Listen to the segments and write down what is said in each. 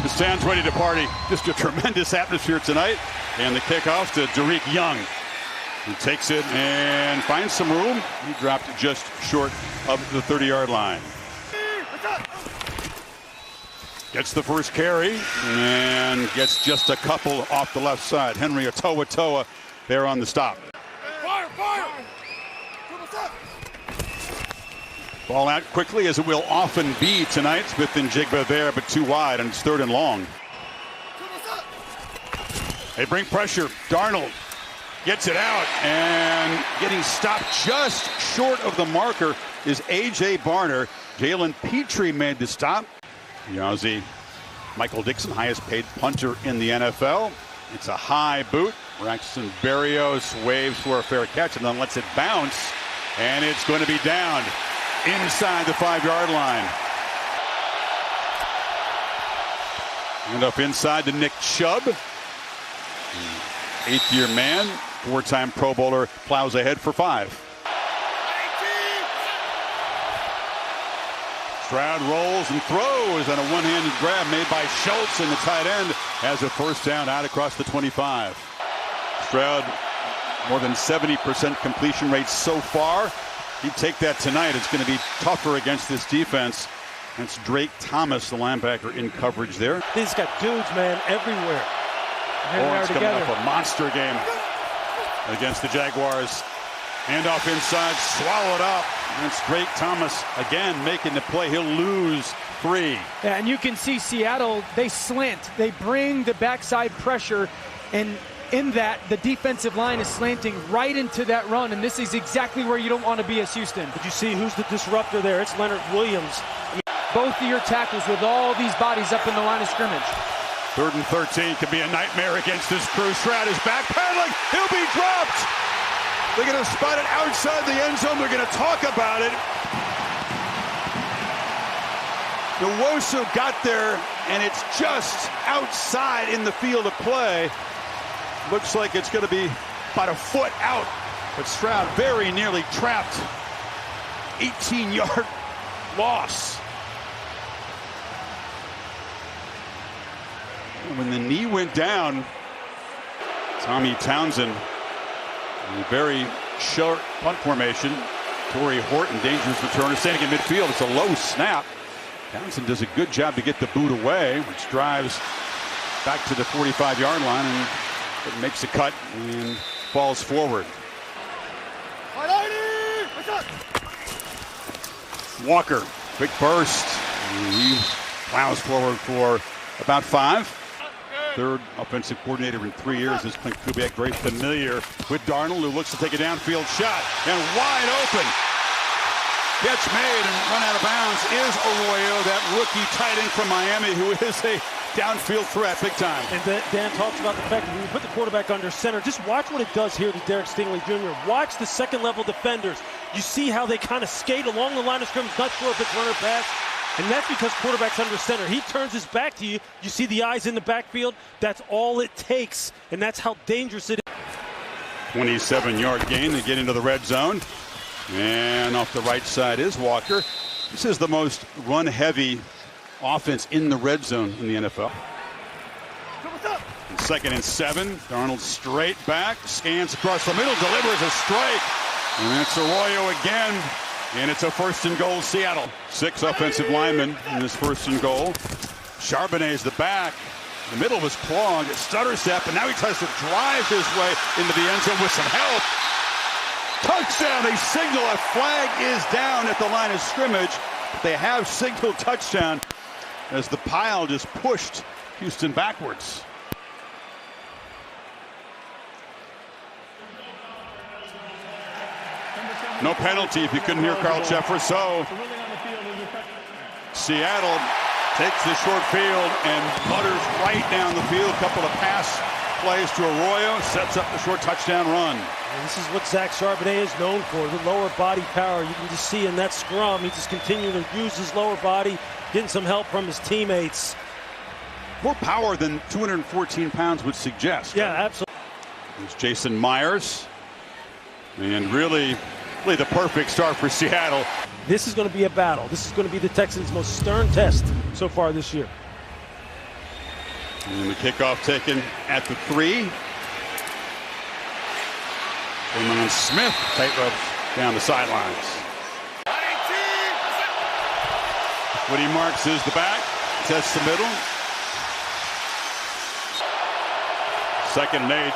The stand's ready to party. Just a tremendous atmosphere tonight. And the kickoff to Derek Young. He takes it and finds some room. He dropped just short of the 30-yard line. Gets the first carry and gets just a couple off the left side. Henry Toa there on the stop. Ball out quickly, as it will often be tonight. Smith-Njigba there, but too wide, and it's 3rd and long. They bring pressure. Darnold gets it out, and getting stopped just short of the marker is A.J. Barner. Jalen Petrie made the stop. Yazzie, Michael Dixon, highest paid punter in the NFL. It's a high boot. Braxton Berrios waves for a fair catch and then lets it bounce, and it's going to be down inside the 5-yard line. And up inside to Nick Chubb. 8th-year man, 4-time Pro Bowler, plows ahead for 5. Stroud rolls and throws on a one-handed grab made by Schultz, and the tight end has a first down out across the 25. Stroud, more than 70% completion rate so far. He'd take that tonight. It's going to be tougher against this defense. That's Drake Thomas, the linebacker, in coverage there. He's got dudes, man, everywhere. Lawrence coming off a monster game against the Jaguars. Handoff inside, swallowed up. That's Drake Thomas again making the play. He'll lose 3. Yeah, and you can see Seattle, they slant. They bring the backside pressure, and in that, the defensive line is slanting right into that run, and this is exactly where you don't want to be as Houston. But you see who's the disruptor there? It's Leonard Williams. Both of your tackles with all these bodies up in the line of scrimmage. 3rd and 13 could be a nightmare against this crew. Stroud is backpedaling. He'll be dropped. They're going to spot it outside the end zone. They're going to talk about it. Nwosu got there, and it's just outside in the field of play. Looks like it's going to be about a foot out. But Stroud very nearly trapped. 18-yard loss. When the knee went down, Tommy Townsend, in a very short punt formation. Torrey Horton, dangerous returner, standing in midfield. It's a low snap. Townsend does a good job to get the boot away, which drives back to the 45-yard line and makes a cut and falls forward. Walker, quick burst. He plows forward for about 5. 3rd offensive coordinator in 3 years is Clint Kubiak, very familiar with Darnold, who looks to take a downfield shot, and wide open. Catch made and run out of bounds is Arroyo, that rookie tight end from Miami, who is a downfield threat big time. And Dan talks about the fact that when you put the quarterback under center, just watch what it does here to Derek Stingley Jr. Watch the second-level defenders. You see how they kind of skate along the line of scrimmage, not sure if it's run or pass. And that's because quarterback's under center. He turns his back to you. You see the eyes in the backfield. That's all it takes, and that's how dangerous it is. 27-yard gain to get into the red zone. And off the right side is Walker. This is the most run-heavy offense in the red zone in the NFL. And 2nd and 7. Darnold straight back, scans across the middle, delivers a strike. And that's Arroyo again. And it's a 1st and goal, Seattle. 6 offensive linemen in this 1st and goal. Charbonnet's the back. The middle was clogged. Stutter step, and now he tries to drive his way into the end zone with some help. Touchdown! They signal a flag is down at the line of scrimmage. They have signaled touchdown as the pile just pushed Houston backwards. No penalty if you couldn't hear Carl Sheffer. So Seattle takes the short field and mutters right down the field. A couple of pass plays to Arroyo, sets up the short touchdown run. And this is what Zach Charbonnet is known for, the lower body power. You can just see in that scrum, he just continued to use his lower body, getting some help from his teammates. More power than 214 pounds would suggest. Yeah, absolutely. There's Jason Myers. And really the perfect start for Seattle. This is going to be a battle. This is going to be the Texans' most stern test so far this year. And the kickoff taken at the 3. And then Smith tightrope down the sidelines. Woody Marks is the back, tests the middle. 2nd and 8.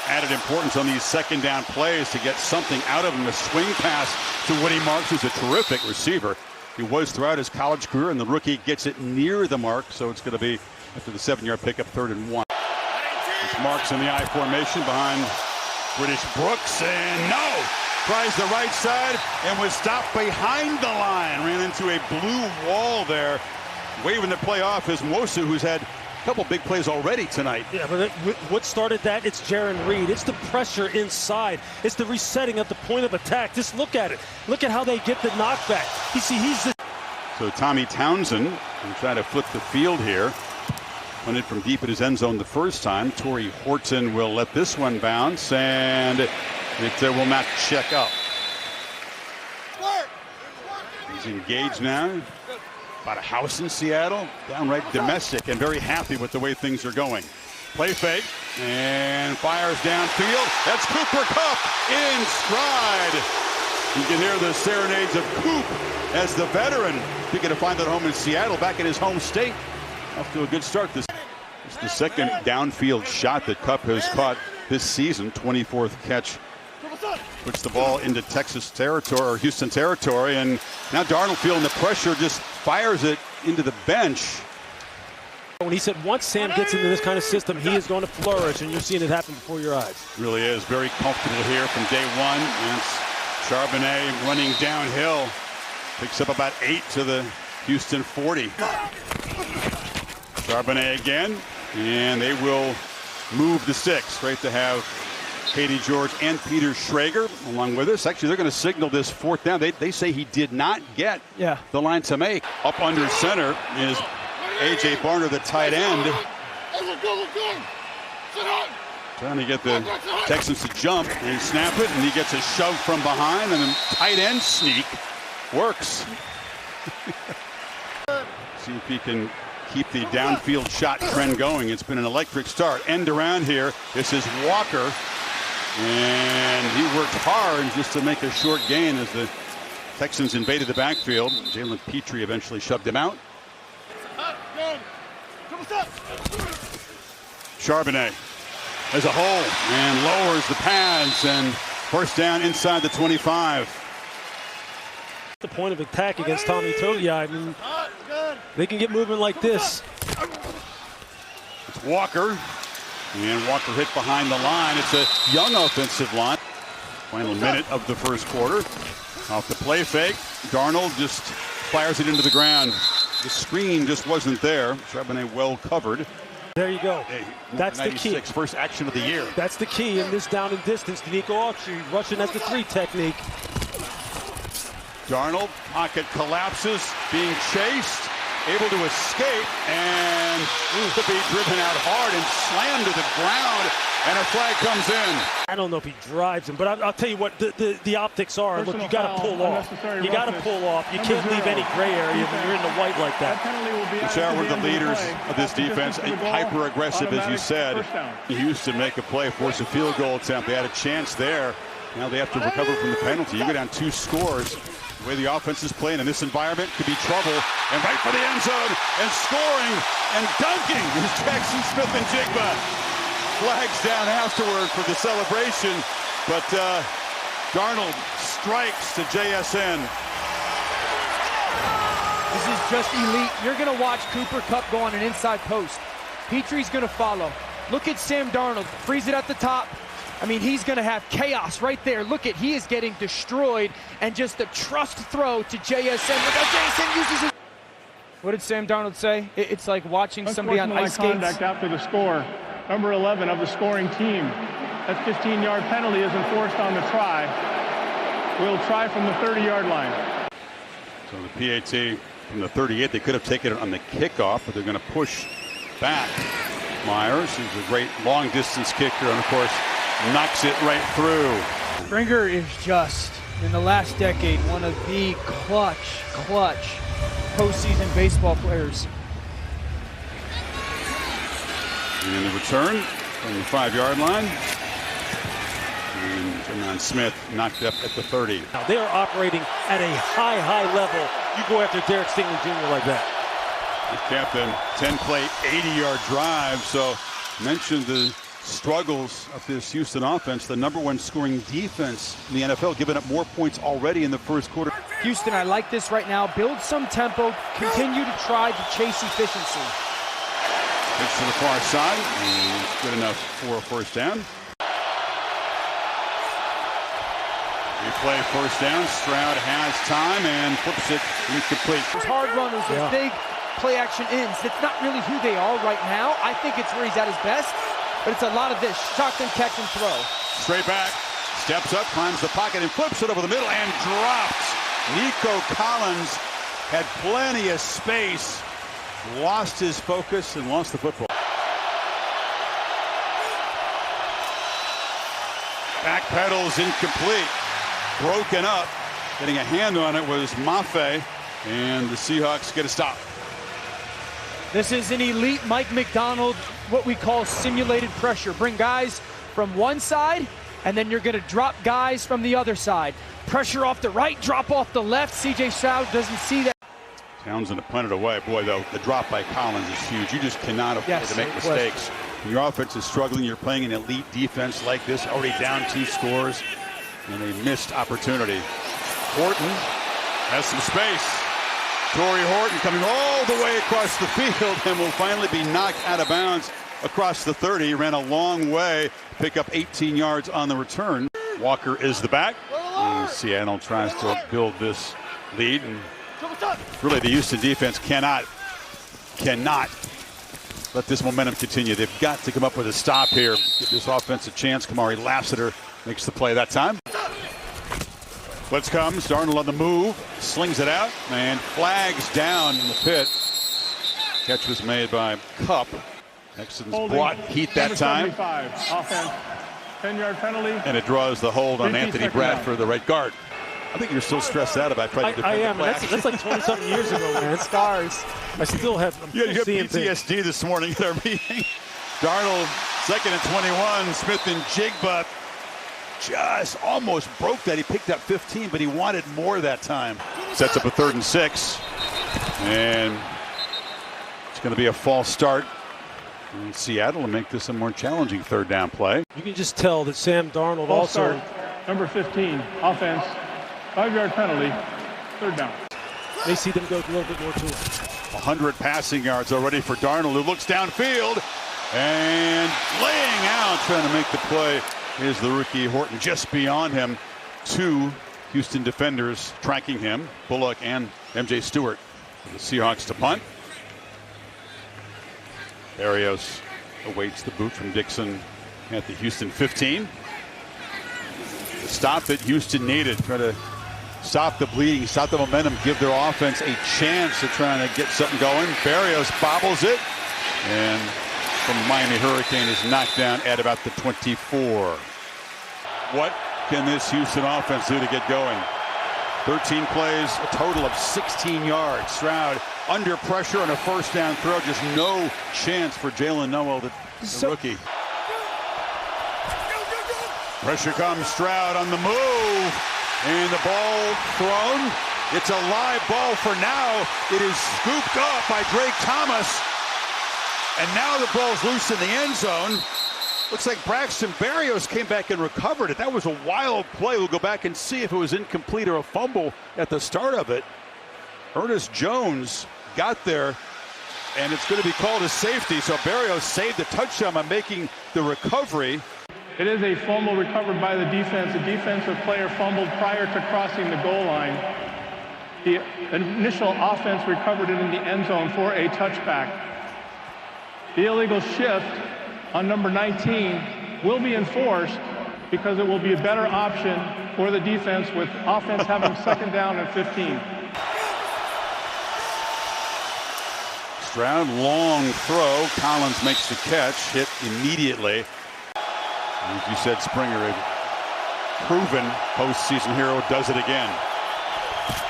Added importance on these second down plays to get something out of him. A swing pass to Woody Marks, who's a terrific receiver. He was throughout his college career, and the rookie gets it near the mark, so it's going to be after the 7-yard pickup, 3rd and 1. It's Marks in the I formation behind British Brooks, and no! Tries the right side and was stopped behind the line. Ran into a blue wall there. Waving the play off is Mosu, who's had a couple big plays already tonight. Yeah, but what started that? It's Jaron Reed. It's the pressure inside. It's the resetting at the point of attack. Just look at it. Look at how they get the knockback. You see, he's the... So Tommy Townsend will try to flip the field here. Punted from deep at his end zone the first time. Torrey Horton will let this one bounce, and it will not check up. He's engaged now. About a house in Seattle. Downright domestic and very happy with the way things are going. Play fake and fires downfield. That's Cooper Kupp in stride. You can hear the serenades of Coop as the veteran picking to find that home in Seattle, back in his home state. Off to a good start. This is the 2nd downfield shot that Kupp has caught this season. 24th catch. Puts the ball into Texas territory, or Houston territory, and now Darnold, feeling the pressure, just fires it into the bench. When he said once Sam gets into this kind of system, he is going to flourish, and you're seeing it happen before your eyes. Really is very comfortable here from day one. And it's Charbonnet running downhill. Picks up about 8 to the Houston 40. Charbonnet again, and they will move the 6. Great to have Katie George and Peter Schrager along with us. Actually, they're going to signal this 4th down. They say he did not get the line to make. Up under center is A.J. Barner, the tight end. Trying to get the Texans to jump, and snap it, and he gets a shove from behind, and then tight end sneak works. See if he can keep the downfield shot trend going. It's been an electric start. End around here. This is Walker. And he worked hard just to make a short gain as the Texans invaded the backfield. Jalen Petrie eventually shoved him out. Charbonnet as a hole and lowers the pads, and 1st down inside the 25. The point of attack against Tommy Togia. I mean, they can get moving like this. It's Walker. And Walker hit behind the line. It's a young offensive line. Final minute of the 1st quarter. Off the play fake, Darnold just fires it into the ground. The screen just wasn't there. Charbonnet well covered. There you go. That's the key. First action of the year. That's the key in this down and distance. Danico Autry rushing at the 3 technique. Darnold, pocket collapses, being chased. Able to escape, and could be driven out hard and slammed to the ground, and a flag comes in. I don't know if he drives him, but I'll tell you what, the optics are. Look, you got to pull off. You got to pull off. You can't leave any gray area when you're in the white like that. Which were the leaders of this defense, hyper-aggressive, as you said. Houston make a play, force a field goal attempt. They had a chance there. Now they have to recover from the penalty. You go down 2 scores. The way the offense is playing in this environment could be trouble. And right for the end zone, and scoring and dunking is Jaxon Smith-Njigba. Flags down afterward for the celebration, but Darnold strikes to JSN. This is just elite. You're going to watch Cooper Kupp go on an inside post. Petrie's going to follow. Look at Sam Darnold. Freeze it at the top. I mean, he's going to have chaos right there. Look at, he is getting destroyed, and just the trust throw to JSN. Look how JSN uses it. What did Sam Darnold say? It's like watching somebody on ice skates. Contact after the score. Number 11 of the scoring team. That 15-yard penalty is enforced on the try. We'll try from the 30-yard line. So the PAT from the 38, they could have taken it on the kickoff, but they're going to push back. Myers, who's a great long-distance kicker, and of course, knocks it right through. Springer is just, in the last decade, one of the clutch postseason baseball players. And the return from the 5-yard line. And Jaxon Smith knocked up at the 30. Now they are operating at a high level. You go after Derek Stingley Jr. like that. He capped a 10-play, 80-yard drive. So mentioned the struggles of this Houston offense, the #1 scoring defense in the NFL, giving up more points already in the first quarter. Houston, I like this right now. Build some tempo. Continue to try to chase efficiency. Pitch to the far side, and it's good enough for a first down. Replay first down. Stroud has time and flips it incomplete. Those hard runners, those big play action ends, that's not really who they are right now. I think it's where he's at his best, but it's a lot of this shotgun catch and throw. Straight back, steps up, climbs the pocket, and flips it over the middle and drops. Nico Collins had plenty of space, lost his focus and lost the football. Back pedals incomplete. Broken up. Getting a hand on it was Mafe, and the Seahawks get a stop. This is an elite Mike McDonald, what we call simulated pressure. Bring guys from one side, and then you're going to drop guys from the other side. Pressure off the right, drop off the left. C.J. Stroud doesn't see that. Townsend to punt it away. Boy, though, the drop by Collins is huge. You just cannot afford to make mistakes. When your offense is struggling, you're playing an elite defense like this, already down 2 scores, and a missed opportunity. Horton has some space. Torrey Horton coming all the way across the field and will finally be knocked out of bounds across the 30. He ran a long way, pick up 18 yards on the return. Walker is the back. And Seattle tries to build this lead. And really, the Houston defense cannot let this momentum continue. They've got to come up with a stop here. Give this offense a chance. Kamari Lassiter makes the play that time. Blitz comes. Darnold on the move. Slings it out and flags down in the pit. Catch was made by Kupp. Texans brought heat that time. Offense. 10-yard penalty. And it draws the hold on Anthony Bradford, the right guard. I think you're still stressed out about trying to defend. I am. That's like 20-something years ago, man. Scars. I still have. You have PTSD this morning at our meeting. Darnold, 2nd and 21. Smith-Njigba just almost broke that. He picked up 15, but he wanted more that time. Sets up a 3rd and 6. And it's going to be a false start in Seattle to make this a more challenging 3rd down play. You can just tell that Sam Darnold False start. Number 15, offense. 5-yard penalty, 3rd down. They see them go a little bit more to it. 100 passing yards already for Darnold, who looks downfield and laying out, trying to make the play is the rookie Horton. Just beyond him, 2 Houston defenders tracking him, Bullock and MJ Stewart. The Seahawks to punt. Barrios awaits the boot from Dixon at the Houston 15. The stop that Houston needed, try to stop the bleeding, stop the momentum, give their offense a chance of trying to get something going. Barrios bobbles it, and from the Miami Hurricane is knocked down at about the 24. What can this Houston offense do to get going? 13 plays, a total of 16 yards. Stroud under pressure on a 1st down throw, just no chance for Jalen Noel, the rookie. Pressure comes, Stroud on the move, and the ball thrown. It's a live ball for now. It is scooped up by Drake Thomas, and now the ball's loose in the end zone. Looks like Braxton Berrios came back and recovered it. That was a wild play. We'll go back and see if it was incomplete or a fumble at the start of it. Ernest Jones got there, and it's going to be called a safety. So Berrios saved the touchdown by making the recovery. It is a fumble recovered by the defense. The defensive player fumbled prior to crossing the goal line. The initial offense recovered it in the end zone for a touchback. The illegal shift on number 19 will be enforced because it will be a better option for the defense with offense having 2nd down and 15. Stroud, long throw. Collins makes the catch, hit immediately. As you said, Springer, a proven postseason hero, does it again.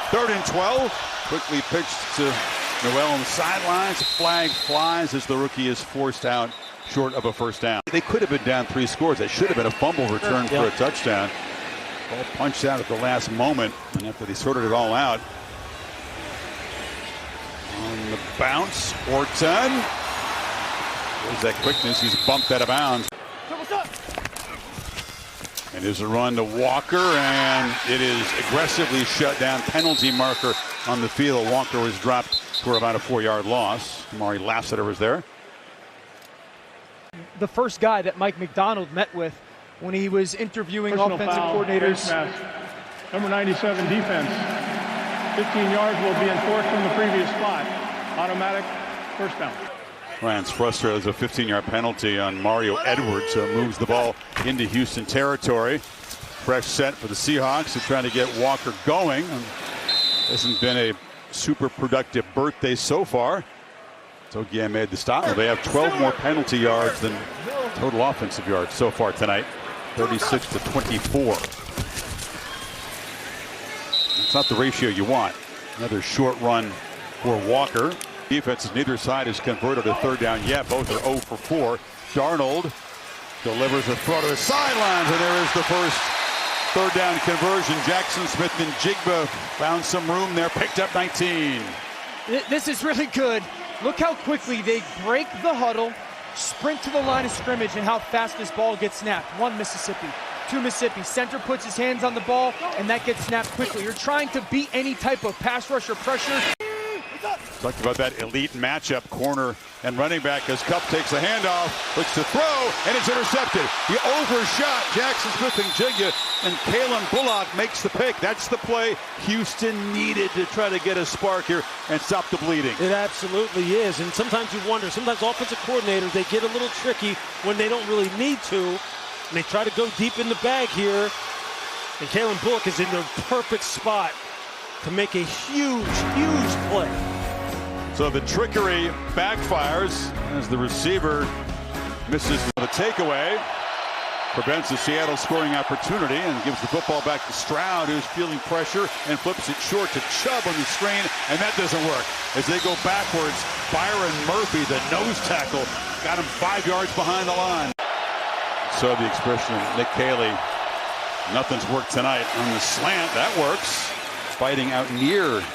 3rd and 12. Quickly pitched to Noel on the sidelines. Flag flies as the rookie is forced out short of a first down. They could have been down 3 scores. That should have been a fumble return for a touchdown. Ball punched out at the last moment, and after they sorted it all out. On the bounce, Orton. There's that quickness. He's bumped out of bounds. And there's a run to Walker, and it is aggressively shut down. Penalty marker on the field. Walker was dropped for about a 4-yard loss. Amari Lassiter was there. The first guy that Mike McDonald met with when he was interviewing Personal offensive foul, coordinators. face mask. Number 97 defense. 15 yards will be enforced from the previous spot. Automatic first down. Ryan's frustrated. There's a 15-yard penalty on Mario Edwards, who moves the ball into Houston territory. Fresh set for the Seahawks. They're trying to get Walker going. Hasn't been a super productive birthday so far. Togiai made the stop. They have 12 more penalty yards than total offensive yards so far tonight. 36-24. It's not the ratio you want. Another short run for Walker. Defenses neither side has converted a third down yet. Both are 0 for 4. Darnold delivers a throw to the sidelines, and there is the first third down conversion. Jaxon Smith-Njigba found some room there, picked up 19. This is really good. Look how quickly they break the huddle, sprint to the line of scrimmage, and how fast this ball gets snapped. 1 Mississippi, 2 Mississippi. Center puts his hands on the ball, and that gets snapped quickly. You're trying to beat any type of pass rush or pressure. Talked about that elite matchup, corner and running back, as Kupp takes a handoff, looks to throw, and it's intercepted. He overshot Jaxon Smith-Njigba, and Kalen Bullock makes the pick. That's the play Houston needed to try to get a spark here and stop the bleeding. It absolutely is, and sometimes you wonder, sometimes offensive coordinators, they get a little tricky when they don't really need to, and they try to go deep in the bag here, and Kalen Bullock is in the perfect spot to make a huge, huge play. So the trickery backfires as the receiver misses the takeaway. Prevents the Seattle scoring opportunity and gives the football back to Stroud, who's feeling pressure and flips it short to Chubb on the screen, and that doesn't work. As they go backwards, Byron Murphy, the nose tackle, got him 5 yards behind the line. So the expression of Nick Caley, nothing's worked tonight on the slant. That works. Fighting out near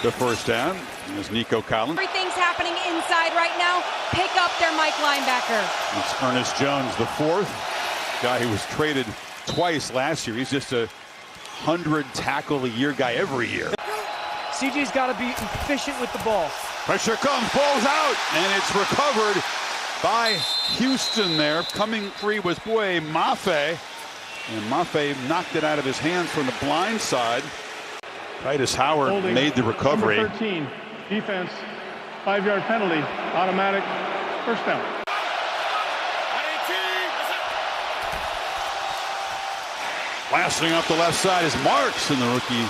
the first down. There's Nico Collins. Everything's happening inside right now. Pick up their Mike linebacker. It's Ernest Jones, the 4th. Guy who was traded twice last year. He's just a 100-tackle-a-year guy every year. CJ's got to be efficient with the ball. Pressure comes, ball's out, and it's recovered by Houston there. Coming free was Boye Mafe, and Mafe knocked it out of his hands from the blind side. Titus Howard Holding made the recovery. Number 13, defense, 5-yard penalty, automatic first down. Blasting off the left side is Marks, and the rookie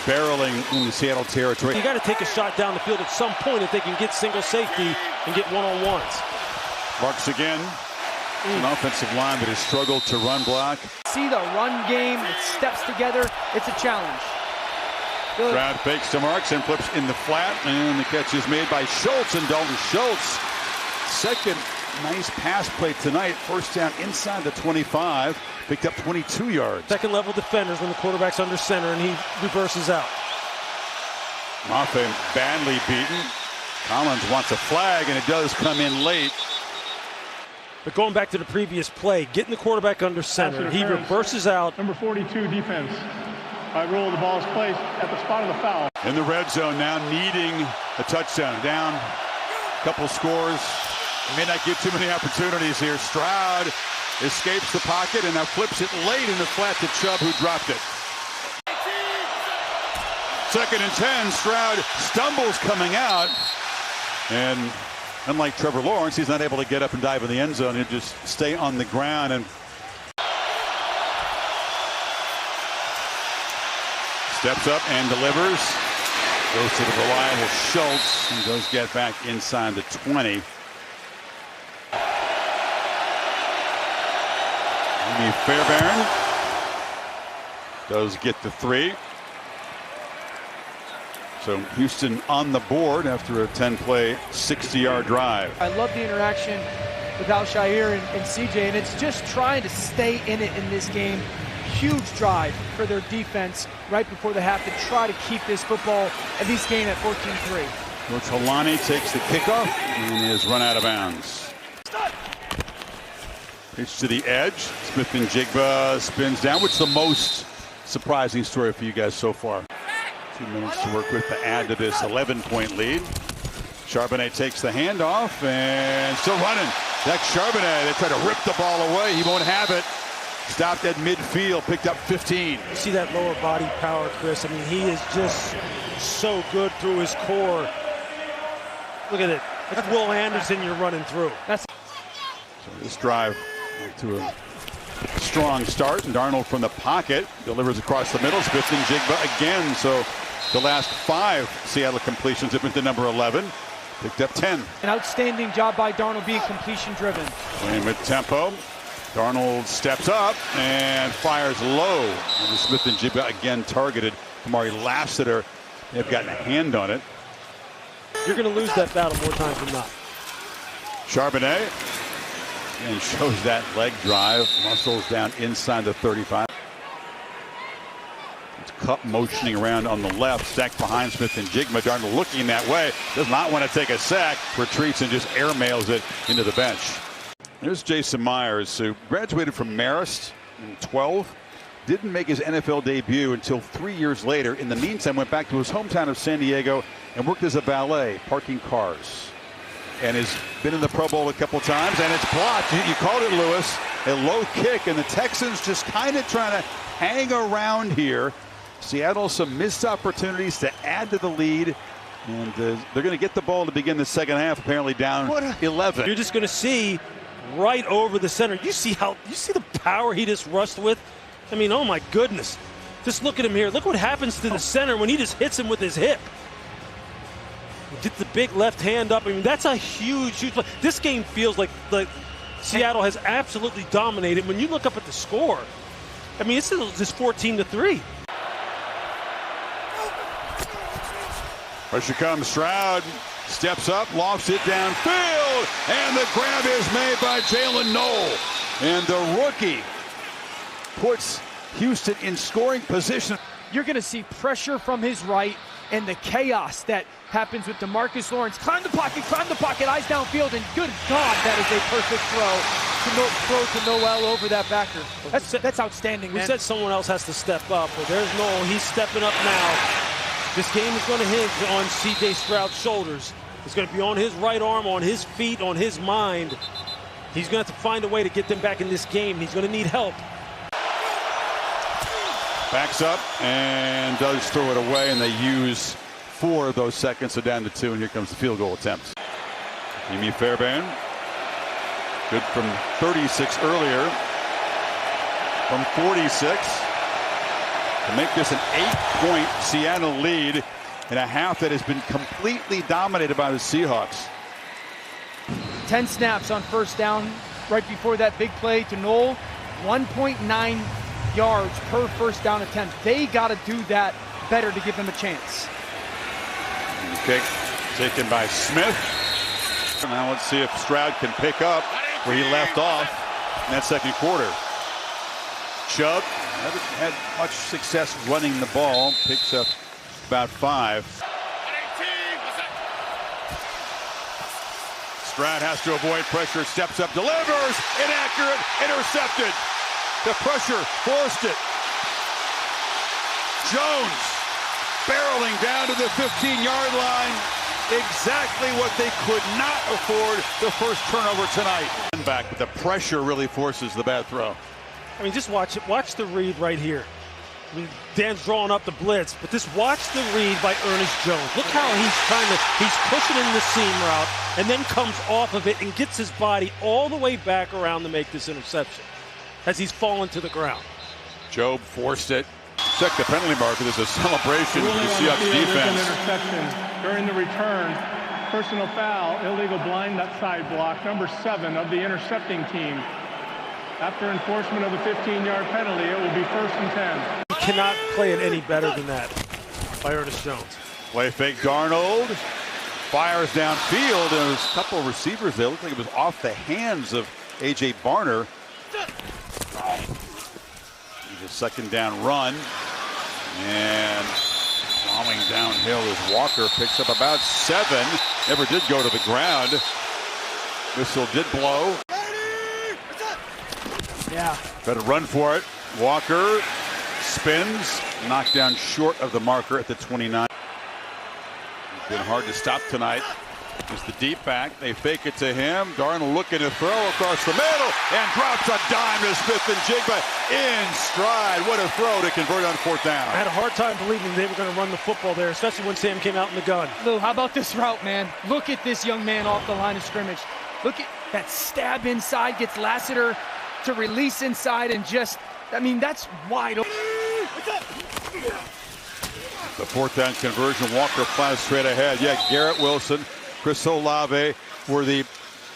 barreling in the Seattle territory. You got to take a shot down the field at some point if they can get single safety and get one-on-ones. Marks again. An offensive line that has struggled to run block. See the run game, it steps together, it's a challenge. Good. Stroud fakes to Marks and flips in the flat, and the catch is made by Schultz, and Dalton Schultz. Second nice pass play tonight. First down inside the 25. Picked up 22 yards. Second level defenders when the quarterback's under center and he reverses out. Mafe badly beaten. Collins wants a flag, and it does come in late. But going back to the previous play, getting the quarterback under center, he reverses out. Number 42 defense. By rule, the ball is placed at the spot of the foul. In the red zone now, needing a touchdown. Down a couple scores. May not get too many opportunities here. Stroud escapes the pocket and now flips it late in the flat to Chubb, who dropped it. 2nd and 10. Stroud stumbles coming out. And unlike Trevor Lawrence, he's not able to get up and dive in the end zone. He'll just stay on the ground and steps up and delivers. Goes to the reliable Schultz and does get back inside the 20. Amy Fairbairn does get the 3. So Houston on the board after a 10-play, 60-yard drive. I love the interaction without Shire and CJ, and it's just trying to stay in it in this game. Huge drive for their defense right before the half to try to keep this football at least game at 14-3. Coach Holani takes the kickoff and is run out of bounds. Pitch to the edge. Smith-Njigba spins down. What's the most surprising story for you guys so far? 2 minutes to work with to add to this 11-point lead. Charbonnet takes the handoff and still running. That's Charbonnet. They try to rip the ball away. He won't have it. Stopped at midfield, picked up 15. You see that lower body power, Chris. I mean, he is just so good through his core. Look at it. That's Will Anderson you're running through. So this drive to a strong start. And Darnold from the pocket delivers across the middle. Smith-Njigba again. So the last 5 Seattle completions have been to number 11. Picked up 10. An outstanding job by Darnold being completion driven. Playing with tempo. Darnold steps up and fires low. And Smith-Njigba again targeted. Kamari Lassiter. They've gotten a hand on it. You're going to lose that battle more times than not. Charbonnet. And shows that leg drive. Muscles down inside the 35. It's Cup motioning around on the left. Stacked behind Smith-Njigba. Darnold looking that way. Does not want to take a sack. Retreats and just airmails it into the bench. There's Jason Myers, who graduated from Marist in 12. Didn't make his NFL debut until 3 years later. In the meantime, went back to his hometown of San Diego and worked as a valet, parking cars. And has been in the Pro Bowl a couple times, and it's blocked. You called it, Lewis. A low kick, and the Texans just kind of trying to hang around here. Seattle some missed opportunities to add to the lead. And they're going to get the ball to begin the second half, apparently down 11. You're just going to see right over the center. You see the power he just rushed with? I mean, oh my goodness. Just look at him here. Look what happens to the center when he just hits him with his hip. Get the big left hand up. I mean, that's a huge play. This game feels like Seattle has absolutely dominated. When you look up at the score, I mean, it's just 14-3. Pressure comes. Stroud steps up, lofts it downfield, and the grab is made by Jalen Noel. And the rookie puts Houston in scoring position. You're going to see pressure from his right and the chaos that happens with DeMarcus Lawrence. Climb the pocket, eyes downfield, and good God, that is a perfect throw to Noel over that backer. That's outstanding, man. We said someone else has to step up, but there's Noel. He's stepping up now. This game is going to hinge on C.J. Stroud's shoulders. It's going to be on his right arm, on his feet, on his mind. He's going to have to find a way to get them back in this game. He's going to need help. Backs up and does throw it away, and they use 4 of those seconds, so down to 2, and here comes the field goal attempt. Amy Fairbairn, good from 36 earlier, from 46, to make this an 8-point Seattle lead in a half that has been completely dominated by the Seahawks. 10 snaps on first down right before that big play to Noel. 1.9 yards per first down attempt. They got to do that better to give them a chance. Kick taken by Smith. Now let's see if Stroud can pick up where he left off in that second quarter. Chubb hasn't had much success running the ball. Picks up about 5. Stroud has to avoid pressure. Steps up, delivers. Inaccurate. Intercepted. The pressure forced it. Jones barreling down to the 15-yard line. Exactly what they could not afford the first turnover tonight. Back, but the pressure really forces the bad throw. I mean, just watch it. Watch the read right here. I mean, Dan's drawing up the blitz, but just watch the read by Ernest Jones. Look how he's pushing in the seam route and then comes off of it and gets his body all the way back around to make this interception as he's fallen to the ground. Job forced it. Check the penalty marker. There's a celebration for the Seahawks defense. Interception during the return. Personal foul, illegal blind side block, number 7 of the intercepting team. After enforcement of the 15-yard penalty, it will be 1st and 10. You cannot play it any better than that by Ernest Jones. Play fake Darnold. Fires downfield, and there's a couple of receivers there. It looked like it was off the hands of A.J. Barner. He's a second down run. And plowing downhill as Walker picks up about 7. Never did go to the ground. Whistle did blow. Yeah. Better run for it. Walker spins, knocked down short of the marker at the 29. It's been hard to stop tonight. It's the deep back. They fake it to him. Darnold looking to throw across the middle and drops a dime to Smith-Njigba in stride. What a throw to convert on 4th down. I had a hard time believing they were going to run the football there, especially when Sam came out in the gun. Lou, how about this route, man? Look at this young man off the line of scrimmage. Look at that stab inside, gets Lassiter to release inside, and just, I mean, that's wide open. The 4th down conversion, Walker plows straight ahead. Yeah, Garrett Wilson, Chris Olave were the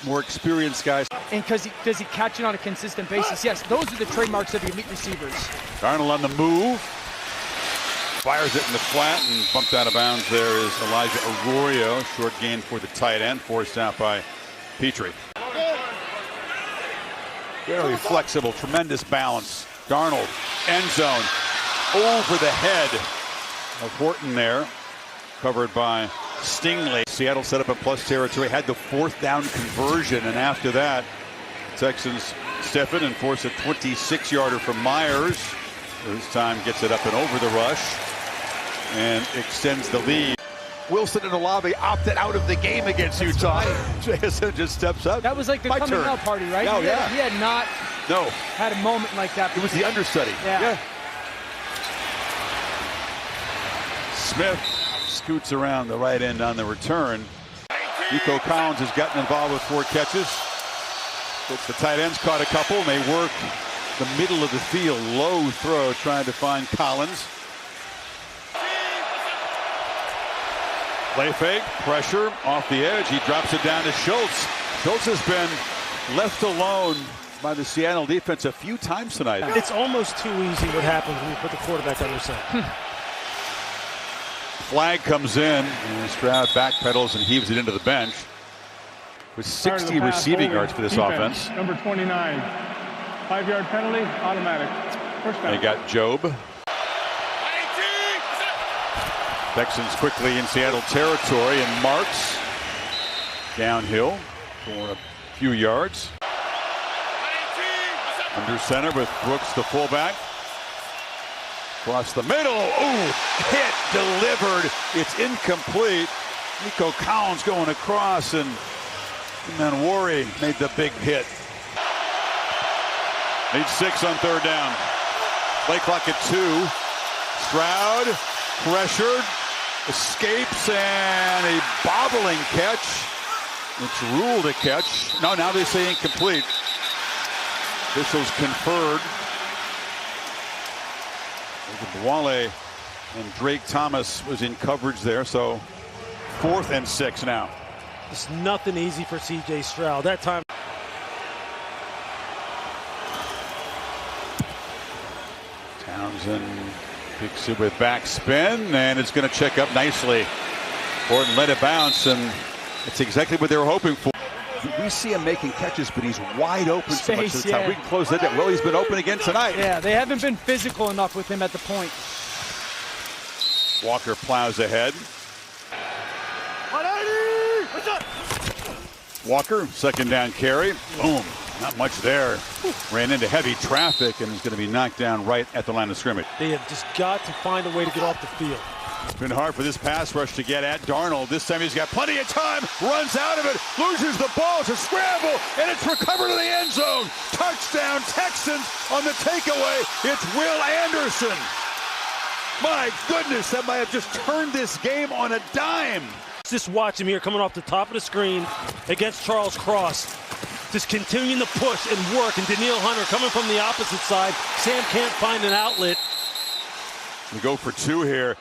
more experienced guys. And does he catch it on a consistent basis? Yes, those are the trademarks of the elite receivers. Darnold on the move. Fires it in the flat and bumped out of bounds. There is Elijah Arroyo. Short gain for the tight end, forced out by Petrie. Very flexible, tremendous balance. Darnold, end zone, over the head of Horton there. Covered by Stingley. Seattle set up in plus territory, had the 4th down conversion, and after that, Texans stiffen and force a 26-yarder from Myers. This time gets it up and over the rush and extends the lead. Wilson and Olave opted out of the game against Utah. Jaxon just steps up. That was like the coming out party, right? Oh, yeah. He had not had a moment like that. It was the understudy. Yeah. Smith scoots around the right end on the return. Nico Collins has gotten involved with 4 catches. But the tight ends caught a couple, and they work the middle of the field. Low throw trying to find Collins. Play fake, pressure off the edge. He drops it down to Schultz. Schultz has been left alone by the Seattle defense a few times tonight. It's almost too easy what happens when you put the quarterback under center. Flag comes in, and Stroud backpedals and heaves it into the bench. With 60 receiving yards for this offense. Number 29, 5-yard penalty, automatic. First down. They got Job. Texans quickly in Seattle territory, and Marks downhill for a few yards. Under center with Brooks, the fullback. Across the middle. Ooh, hit delivered. It's incomplete. Nico Collins going across, and then Worry made the big hit. Need 6 on 3rd down. Play clock at 2. Stroud pressured, escapes, and a bobbling catch. It's ruled a catch. No, now they say incomplete. Officials conferred. Wale and Drake Thomas was in coverage there, so 4th and 6 now. It's nothing easy for C.J. Stroud. That time. Townsend picks it with backspin, and it's going to check up nicely. Horton let it bounce, and it's exactly what they were hoping for. We see him making catches, but he's wide open so much of the time. We can close that down. Well, he's been open again tonight. Yeah, they haven't been physical enough with him at the point. Walker plows ahead. Walker, 2nd down carry. Boom. Not much there. Ran into heavy traffic and is going to be knocked down right at the line of scrimmage. They have just got to find a way to get off the field. It's been hard for this pass rush to get at Darnold. This time he's got plenty of time, runs out of it, loses the ball. It's a scramble, and it's recovered in the end zone. Touchdown, Texans on the takeaway. It's Will Anderson. My goodness, that might have just turned this game on a dime. Just watch him here coming off the top of the screen against Charles Cross. Just continuing to push and work, and Daniil Hunter coming from the opposite side. Sam can't find an outlet. We go for 2 here.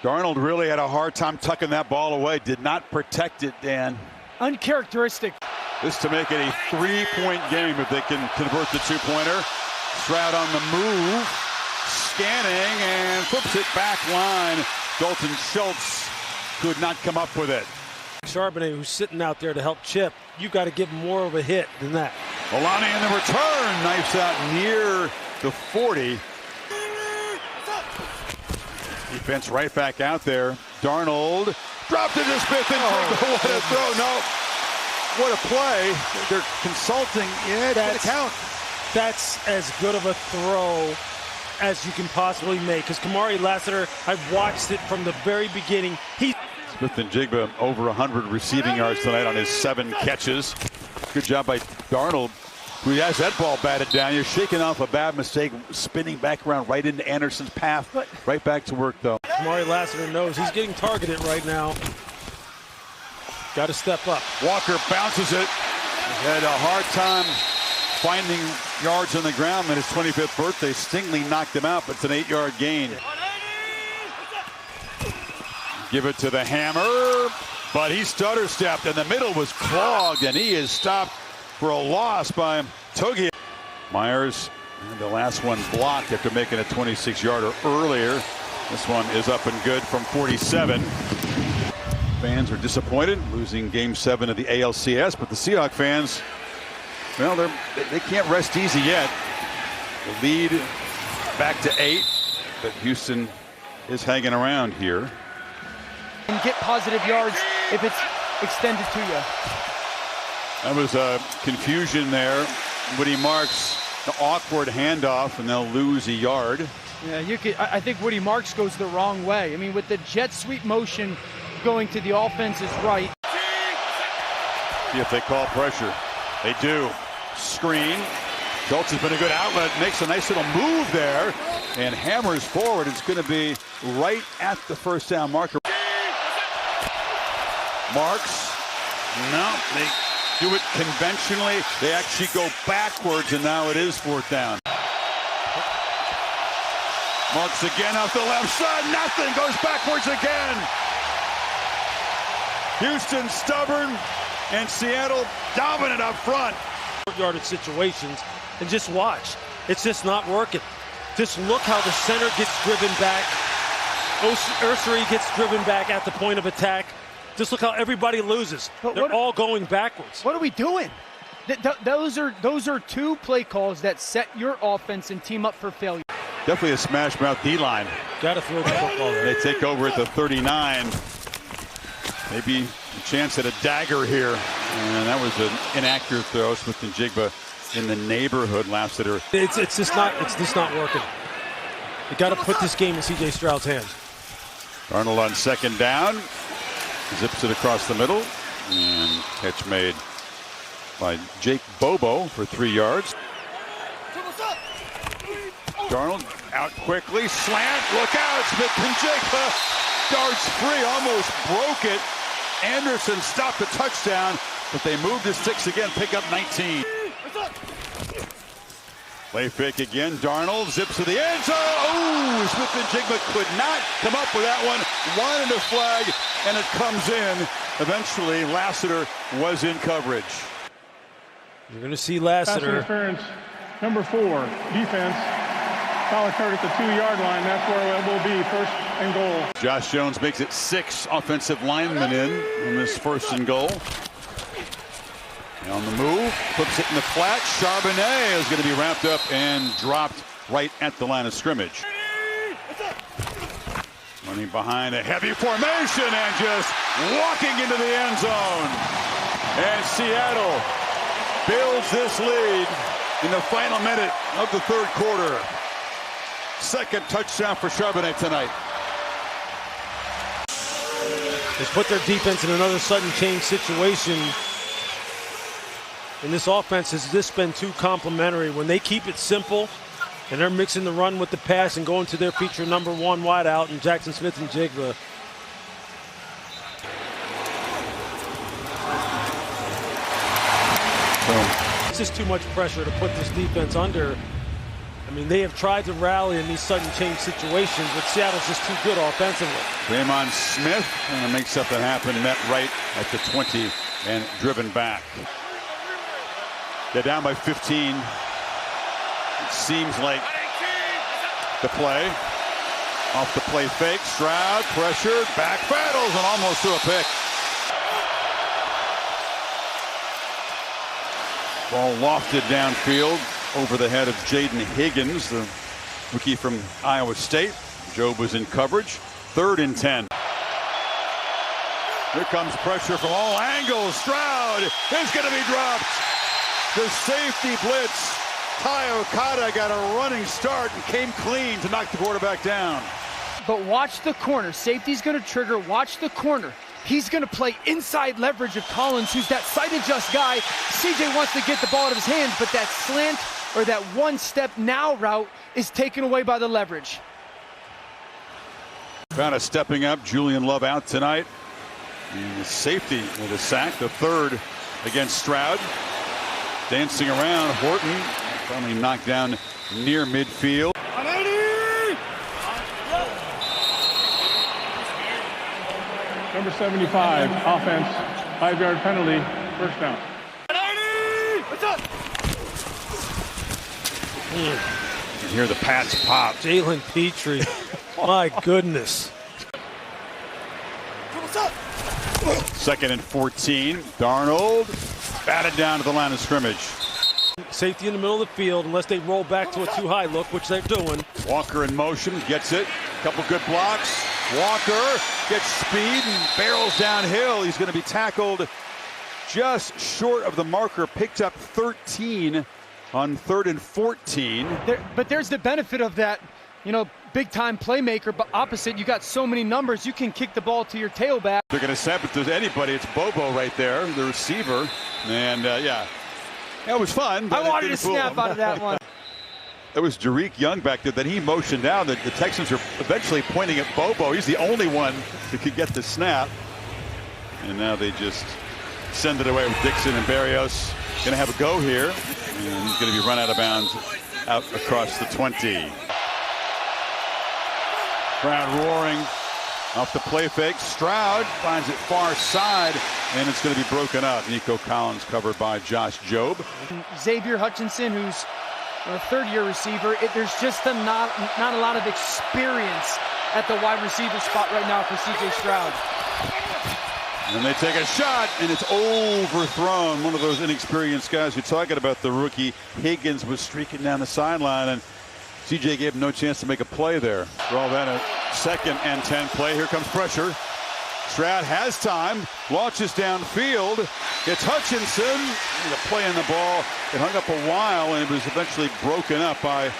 Darnold really had a hard time tucking that ball away. Did not protect it, Dan. Uncharacteristic. This to make it a 3-point game if they can convert the 2-pointer. Stroud on the move. Scanning and flips it back line. Dalton Schultz could not come up with it. Charbonnet, who's sitting out there to help chip, you got to give him more of a hit than that. Olani in the return, knifes out near the 40. Defense right back out there. Darnold dropped it to Smith-Njigba. What a throw. No. What a play. They're consulting. Yeah, it's going to count. That's as good of a throw as you can possibly make. Because Kamari Lassiter, I've watched it from the very beginning. Smith-Njigba over 100 receiving yards tonight on his 7 catches. Good job by Darnold, who has that ball batted down. You're shaking off a bad mistake, spinning back around right into Anderson's path. Right back to work, though. Kamari Lassiter knows he's getting targeted right now. Got to step up. Walker bounces it. Had a hard time finding yards on the ground on his 25th birthday. Stingley knocked him out, but it's an 8-yard gain. Give it to the Hammer, but he stutter-stepped, and the middle was clogged, and he is stopped for a loss by Togi. Myers, and the last one blocked after making a 26-yarder earlier. This one is up and good from 47. Fans are disappointed, losing Game 7 of the ALCS, but the Seahawks fans, well, they can't rest easy yet. The lead back to 8, but Houston is hanging around here. And get positive yards if it's extended to you. That was a confusion there. Woody Marks, the awkward handoff, and they'll lose a yard. Yeah, I think Woody Marks goes the wrong way. I mean, with the jet sweep motion going to the offense's right. See if they call pressure. They do. Screen. Schultz has been a good outlet. Makes a nice little move there and hammers forward. It's going to be right at the first down marker. Marks. No, they do it conventionally. They actually go backwards, and now it is 4th down. Marks again off the left side. Nothing. Goes backwards again. Houston stubborn, and Seattle dominant up front. Yarded situations, and just watch. It's just not working. Just look how the center gets driven back. Ursery gets driven back at the point of attack. Just look how everybody loses. They're all going backwards. What are we doing? Those are 2 play calls that set your offense and team up for failure. Definitely a smash mouth D-line. Got to throw the football there. They take over at the 39. Maybe a chance at a dagger here. And that was an inaccurate throw. Smith-Njigba in the neighborhood. Lassiter. It's just not working. You got to put this game in C.J. Stroud's hands. Darnold on 2nd down. Zips it across the middle. And catch made by Jake Bobo for 3 yards. Darnold out quickly. Slant. Look out. Smith-Njigba darts free. Almost broke it. Anderson stopped the touchdown, but they moved the sticks again. Pick up 19. Play fake again. Darnold zips to the end zone. Oh, Smith-Njigba could not come up with that one. Wanted a flag, and it comes in. Eventually, Lassiter was in coverage. You're going to see Lassiter. Pass interference, number 4, defense. Foul occurred at the 2-yard line. That's where it will be, 1st and goal. Josh Jones makes it 6 offensive linemen in on this 1st and goal. And on the move, puts it in the flat. Charbonnet is going to be wrapped up and dropped right at the line of scrimmage. Running behind a heavy formation and just walking into the end zone. And Seattle builds this lead in the final minute of the 3rd quarter. 2nd touchdown for Charbonnet tonight. They put their defense in another sudden change situation. And this offense has just been too complimentary. When they keep it simple and they're mixing the run with the pass and going to their feature number 1 wideout and Jaxon Smith-Njigba. It's just too much pressure to put this defense under. I mean, they have tried to rally in these sudden change situations, but Seattle's just too good offensively. Raymond Smith, and to make something happen, met right at the 20 and driven back. They're down by 15. It seems like the play. Off the play fake. Stroud pressured, back battles, and almost to a pick. Ball lofted downfield over the head of Jaden Higgins, the rookie from Iowa State. Jobe was in coverage. 3rd and 10. Here comes pressure from all angles. Stroud is going to be dropped. The safety blitz. Ty Okada got a running start and came clean to knock the quarterback down. But watch the corner. Safety's going to trigger. Watch the corner. He's going to play inside leverage of Collins, who's that sight adjust guy. CJ wants to get the ball out of his hands, but that slant or that one step now route is taken away by the leverage. Kind of stepping up. Julian Love out tonight. And the safety with a sack, the 3rd against Stroud. Dancing around, Horton finally knocked down near midfield. Number 75, offense, 5-yard penalty, first down. You can hear the Pats pop. Jalen Petrie. My goodness. 2nd and 14. Darnold batted down to the line of scrimmage. Safety in the middle of the field, unless they roll back to a too high look, which they're doing. Walker in motion, gets it. Couple good blocks. Walker gets speed and barrels downhill. He's going to be tackled just short of the marker. Picked up 13 on 3rd and 14. But there's the benefit of that, big-time playmaker. But opposite, you got so many numbers, you can kick the ball to your tailback. They're going to snap if there's anybody. It's Bobo right there, the receiver. And, yeah, that was fun. I wanted to snap out of that one. It was Jarick Young back there. Then he motioned down. The Texans are eventually pointing at Bobo. He's the only one that could get the snap. And now they just send it away with Dixon and Berrios. Going to have a go here. And he's going to be run out of bounds out across the 20. Crowd roaring off the play fake. Stroud finds it far side, and it's going to be broken up. Nico Collins covered by Josh Jobe. Xavier Hutchinson, who's a 3rd-year receiver. There's just not a lot of experience at the wide receiver spot right now for C.J. Stroud. And they take a shot, and it's overthrown. One of those inexperienced guys. You're talking about the rookie. Higgins was streaking down the sideline, and C.J. gave him no chance to make a play there. For all that, a 2nd and 10 play. Here comes pressure. Stroud has time, launches downfield, gets Hutchinson, the play in the ball. It hung up a while, and it was eventually broken up by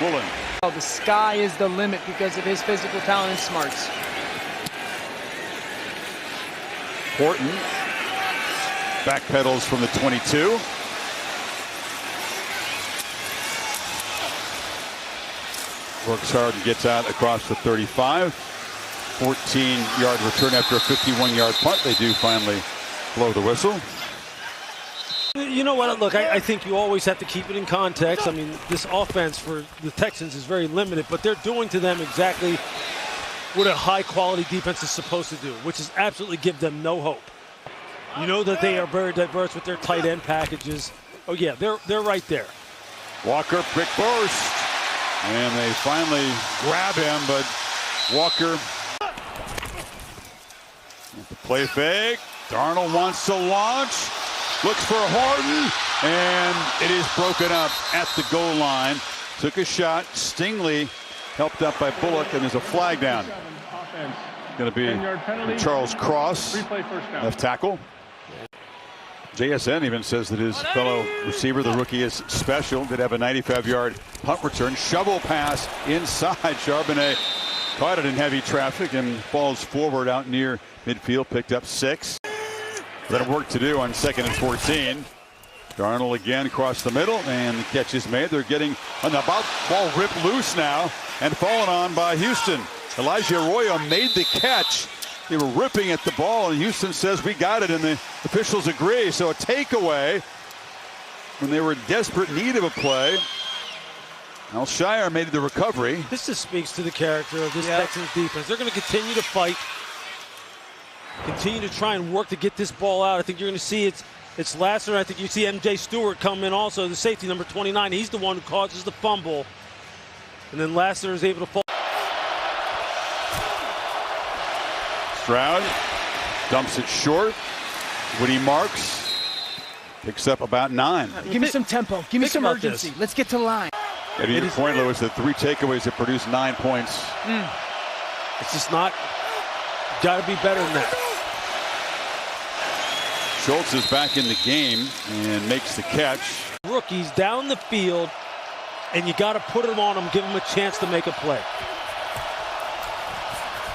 Woolen. The sky is the limit because of his physical talent and smarts. Horton backpedals from the 22. Works hard and gets out across the 35. 14-yard return after a 51-yard punt. They do finally blow the whistle. You know what? Look, I think you always have to keep it in context. I mean, this offense for the Texans is very limited, but they're doing to them exactly what a high-quality defense is supposed to do, which is absolutely give them no hope. You know that they are very diverse with their tight end packages. Oh, yeah, they're right there. Walker, quick burst. And they finally grab him, but Walker, the play fake. Darnold wants to launch, looks for Horton, and it is broken up at the goal line. Took a shot. Stingley helped up by Bullock, and there's a flag down. Going to be Charles Cross, left tackle. JSN even says that his fellow receiver, the rookie, is special. Did have a 95-yard punt return. Shovel pass inside. Charbonnet caught it in heavy traffic and falls forward out near midfield. Picked up 6. Then work to do on 2nd and 14. Darnold again across the middle, and the catch is made. They're getting on the ball ripped loose now and fallen on by Houston. Elijah Arroyo made the catch. They were ripping at the ball, and Houston says we got it, and the officials agree. So a takeaway when they were in desperate need of a play. Alshire made the recovery. This just speaks to the character of this Texans defense. They're going to continue to fight, continue to try and work to get this ball out. I think you're going to see it's Lassiter. I think you see M.J. Stewart come in also, the safety number 29. He's the one who causes the fumble. And then Lassiter is able to fall. Stroud dumps it short. Woody Marks Picks up about 9. Give me some tempo. Give me some urgency. Let's get to the line. And to your point, Lewis, the 3 takeaways that produced 9 points. It's just not. Got to be better than that. Schultz is back in the game and makes the catch. Rookies down the field, and you got to put it on them, give them a chance to make a play.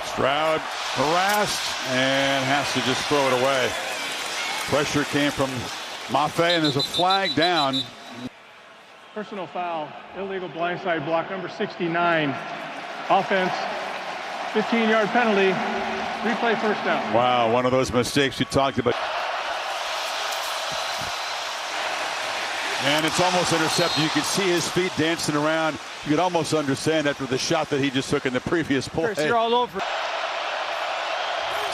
Stroud harassed and has to just throw it away. Pressure came from Maffei, and there's a flag down. Personal foul, illegal blindside block, number 69. Offense, 15-yard penalty, replay first down. Wow, one of those mistakes you talked about. And it's almost intercepted. You can see his feet dancing around. You could almost understand after the shot that he just took in the previous play. Chris, you're all over.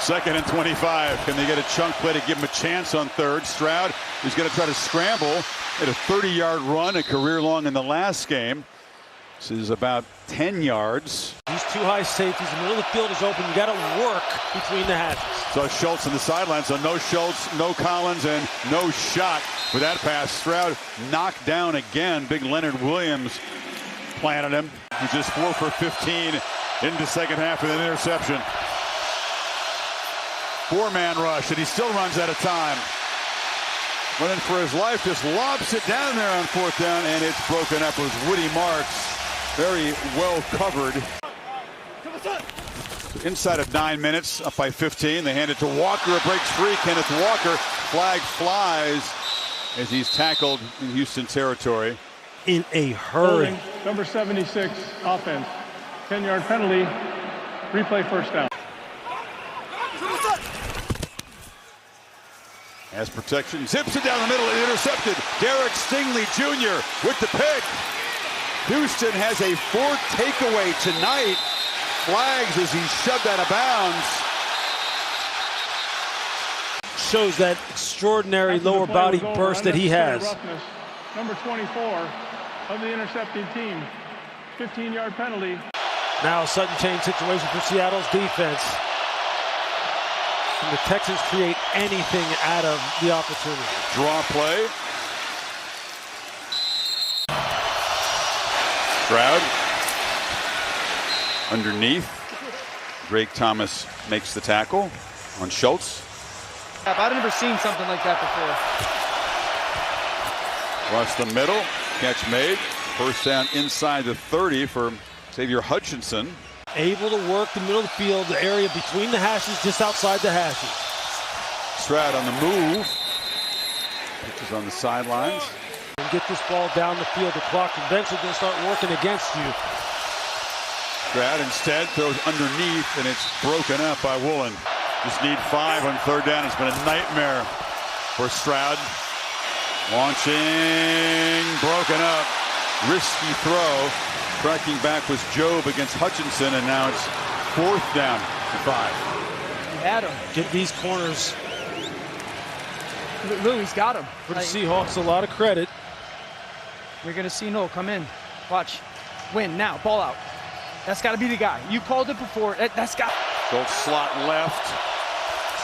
2nd and 25. Can they get a chunk play to give him a chance on 3rd? Stroud is going to try to scramble at a 30-yard run, a career long in the last game. This is about 10 yards. These 2 high safeties, the middle of the field is open. You got to work between the hashes. So Schultz on the sideline. So no Schultz, no Collins, and no shot with that pass. Stroud knocked down again. Big Leonard Williams planted him. He's just 4 for 15 in the second half with an interception. 4-man rush, and he still runs out of time. Running for his life, just lobs it down there on 4th down, and it's broken up with Woody Marks. Very well covered. So inside of 9 minutes, up by 15. They hand it to Walker. It breaks free. Kenneth Walker. Flag flies as he's tackled in Houston territory. In a hurry. Number 76, offense, 10-yard penalty, replay first down. Has protection, zips it down the middle, and intercepted. Derek Stingley Jr. with the pick. Houston has a 4th takeaway tonight. Flags as he shoved out of bounds. Shows that extraordinary lower body burst that he has. Roughness, number 24 of the intercepting team, 15-yard penalty. Now a sudden change situation for Seattle's defense. Can the Texans create anything out of the opportunity? Draw play. Stroud underneath. Drake Thomas makes the tackle on Schultz. I've never seen something like that before. Across the middle, catch made. First down inside the 30 for Xavier Hutchinson. Able to work the middle of the field, the area between the hashes, just outside the hashes. Stroud on the move. Pitches on the sidelines. And get this ball down the field. The clock eventually going to start working against you. Stroud instead throws underneath, and it's broken up by Woolen. Just need 5 on 3rd down. It's been a nightmare for Stroud. Launching, broken up. Risky throw. Tracking back was Jobe against Hutchinson, and now it's 4th down and 5. Adam, Get these corners. Louis got him. For the Seahawks, a lot of credit. We're going to see Noel come in. Watch. Win now. Ball out. That's got to be the guy. You called it before. That's got. Schultz slot left.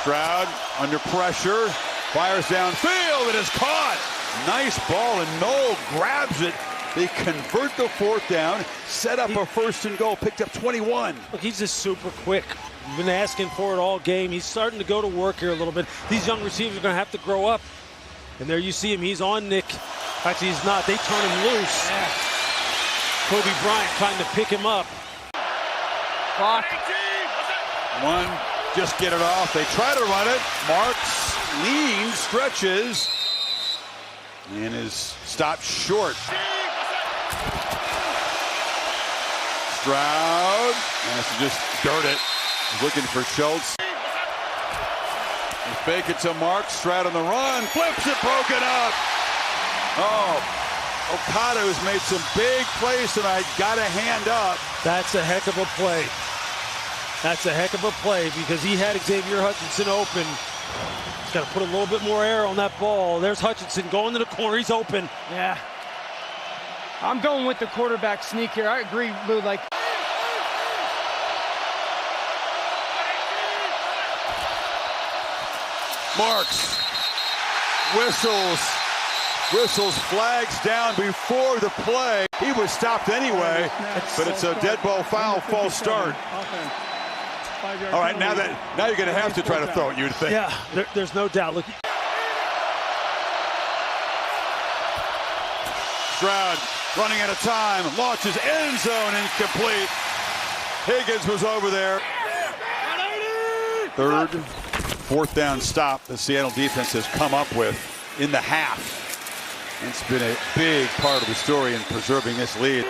Stroud under pressure. Fires downfield. It is caught. Nice ball, and Noel grabs it. They convert the 4th down, set up a 1st and goal, picked up 21. Look, he's just super quick. We've been asking for it all game. He's starting to go to work here a little bit. These young receivers are going to have to grow up. And there you see him. He's on Nick. Actually, he's not. They turn him loose. Yeah. Kobe Bryant trying to pick him up. Clock. 1, just get it off. They try to run it. Marks leans, stretches, and is stopped short. Stroud has to just dirt it. He's looking for Schultz. They fake it to Marks. Stroud on the run. Flips it, broken up. Oh, Okada has made some big plays tonight. Got a hand up. That's a heck of a play. That's a heck of a play because he had Xavier Hutchinson open. He's got to put a little bit more air on that ball. There's Hutchinson going to the corner. He's open. Yeah. I'm going with the quarterback sneak here. I agree, Lou. Like. Marks Whistles, flags down before the play. He was stopped anyway, but it's a dead ball foul, false start. All right, now you're going to have to try to throw it, you'd think. Yeah, there's no doubt. Look. Stroud running out of time, launches end zone, incomplete. Higgins was over there. Third, fourth down stop the Seattle defense has come up with in the half. It's been a big part of the story in preserving this lead.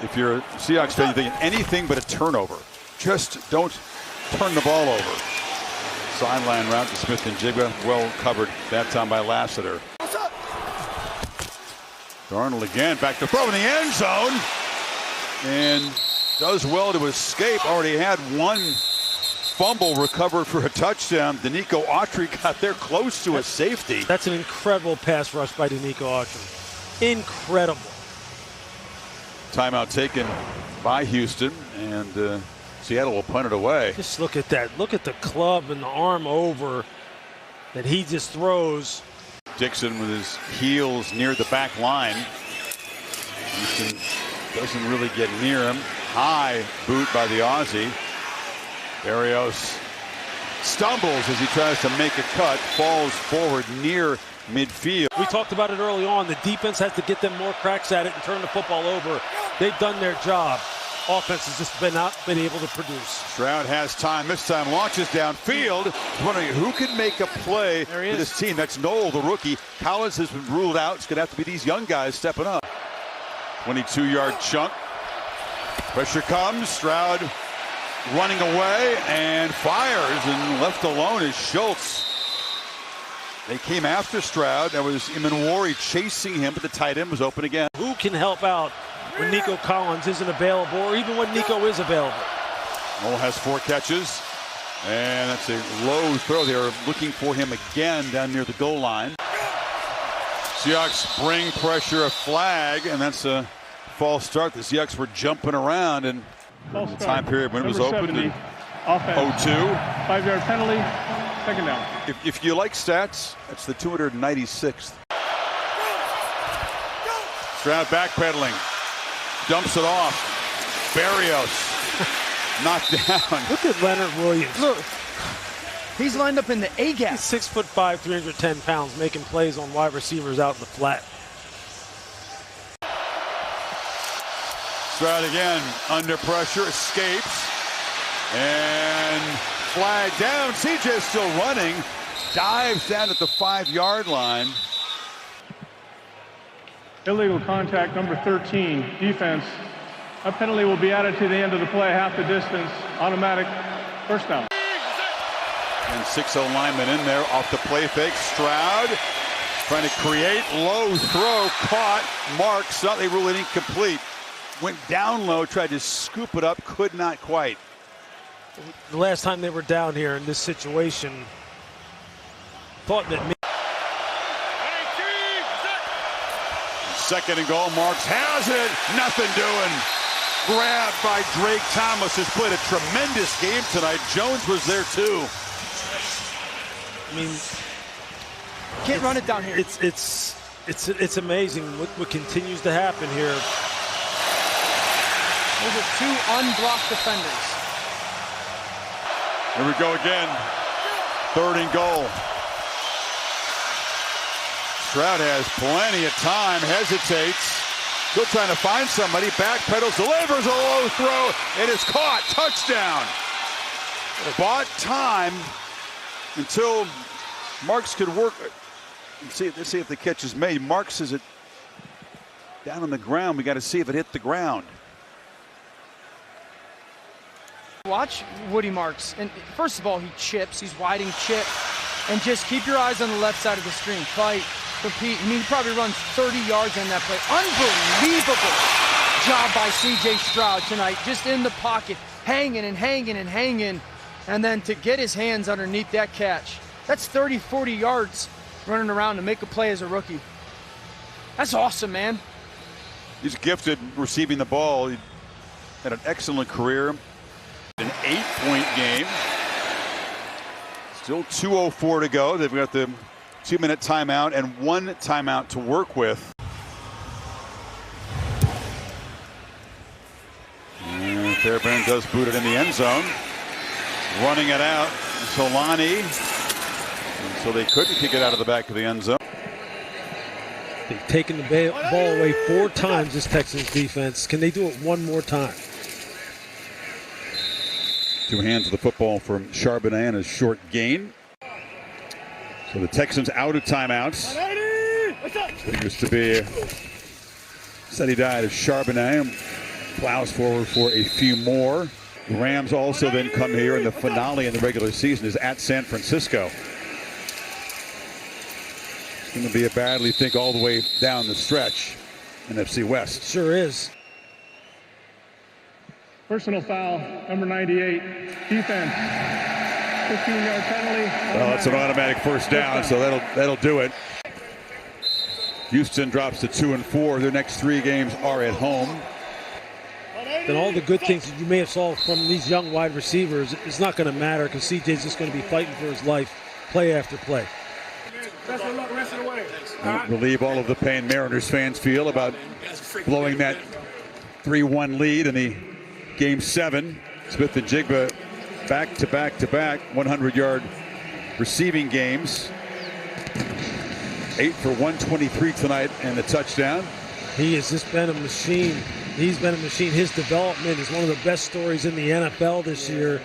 If you're a Seahawks fan, you're thinking anything but a turnover. Just don't turn the ball over. Sideline route to Smith-Njigba, well covered that time by Lassiter. Darnold again, back to throw in the end zone. And does well to escape. Already had one fumble recovered for a touchdown. Danico Autry got there close to a safety. That's an incredible pass rush by Danico Autry. Incredible. Timeout taken by Houston, and Seattle will punt it away. Just look at that. Look at the club and the arm over that he just throws. Dixon with his heels near the back line. Houston doesn't really get near him. High boot by the Aussie. Berrios stumbles as he tries to make a cut, falls forward near midfield. We talked about it early on. The defense has to get them more cracks at it and turn the football over. They've done their job. Offense has just not been able to produce. Stroud has time. This time launches downfield. Wondering who can make a play for this team. That's Noel, the rookie. Collins has been ruled out. It's going to have to be these young guys stepping up. 22-yard chunk. Pressure comes. Stroud running away and fires, and left alone is Schultz. They came after Stroud. That was Imanwari chasing him, but the tight end was open again. Who can help out when Nico Collins isn't available, or even when Nico is available? Noel has 4 catches, and that's a low throw. They're looking for him again down near the goal line. Seahawks bring pressure, a flag, and that's a false start. The Seahawks were jumping around, and the time period when it was open, 0-2. 5-yard penalty, second down. If you like stats, that's the 296th. Stroud backpedaling, dumps it off. Berrios knocked down. Look at Leonard Williams. Look, he's lined up in the A gap. He's 6'5", 310 pounds, making plays on wide receivers out in the flat. Stroud again under pressure, escapes, and flag down. CJ's still running, dives down at the 5-yard line. Illegal contact, number 13, defense. A penalty will be added to the end of the play, half the distance, automatic first down. And 6-0 lineman in there off the play fake. Stroud trying to create, low throw, caught. Marks, they rule it incomplete. Went down low, tried to scoop it up, could not quite. The last time they were down here in this situation, thought that. Second and goal, Marks has it, nothing doing. Grabbed by Drake Thomas, who's played a tremendous game tonight. Jones was there too. I mean, Can't run it down here. It's amazing what continues to happen here. Those are 2 unblocked defenders. Here we go again. Third and goal. Stroud has plenty of time, hesitates. Still trying to find somebody. Backpedals, delivers a low throw, and it's caught. Touchdown. Bought time until Marks could work. Let's see if the catch is made. Marks is it down on the ground. We got to see if it hit the ground. Watch Woody Marks, and first of all, he chips. He's widing chip, and just keep your eyes on the left side of the screen. Fight, compete. I mean, he probably runs 30 yards on that play. Unbelievable job by C.J. Stroud tonight, just in the pocket, hanging and hanging and hanging, and then to get his hands underneath that catch. That's 30, 40 yards running around to make a play as a rookie. That's awesome, man. He's gifted receiving the ball. He had an excellent career. An 8-point game. Still 2:04 to go. They've got the 2-minute timeout and 1 timeout to work with. And Fairbairn does boot it in the end zone. Running it out, Solani. And so they couldn't kick it out of the back of the end zone. They've taken the ball away 4 times, this Texans defense. Can they do it one more time? 2 hands of the football from Charbonnet and a short gain. So the Texans out of timeouts. It used to be steady diet of Charbonnet. Plows forward for a few more. The Rams also then come here in the finale in the regular season is at San Francisco. It's going to be a badly think all the way down the stretch. NFC West. Sure is. Personal foul, number 98, defense. 15-yard penalty. Well, it's an automatic first down, so that'll do it. Houston drops to 2-4. Their next 3 games are at home. Then all the good things that you may have saw from these young wide receivers, it's not going to matter because CJ's just going to be fighting for his life, play after play. Relieve all of the pain Mariners fans feel about blowing that 3-1 lead in the Game 7. Smith-Njigba back-to-back 100-yard receiving games. 8 for 123 tonight and a touchdown. He has just been a machine. He's been a machine. His development is one of the best stories in the NFL this year.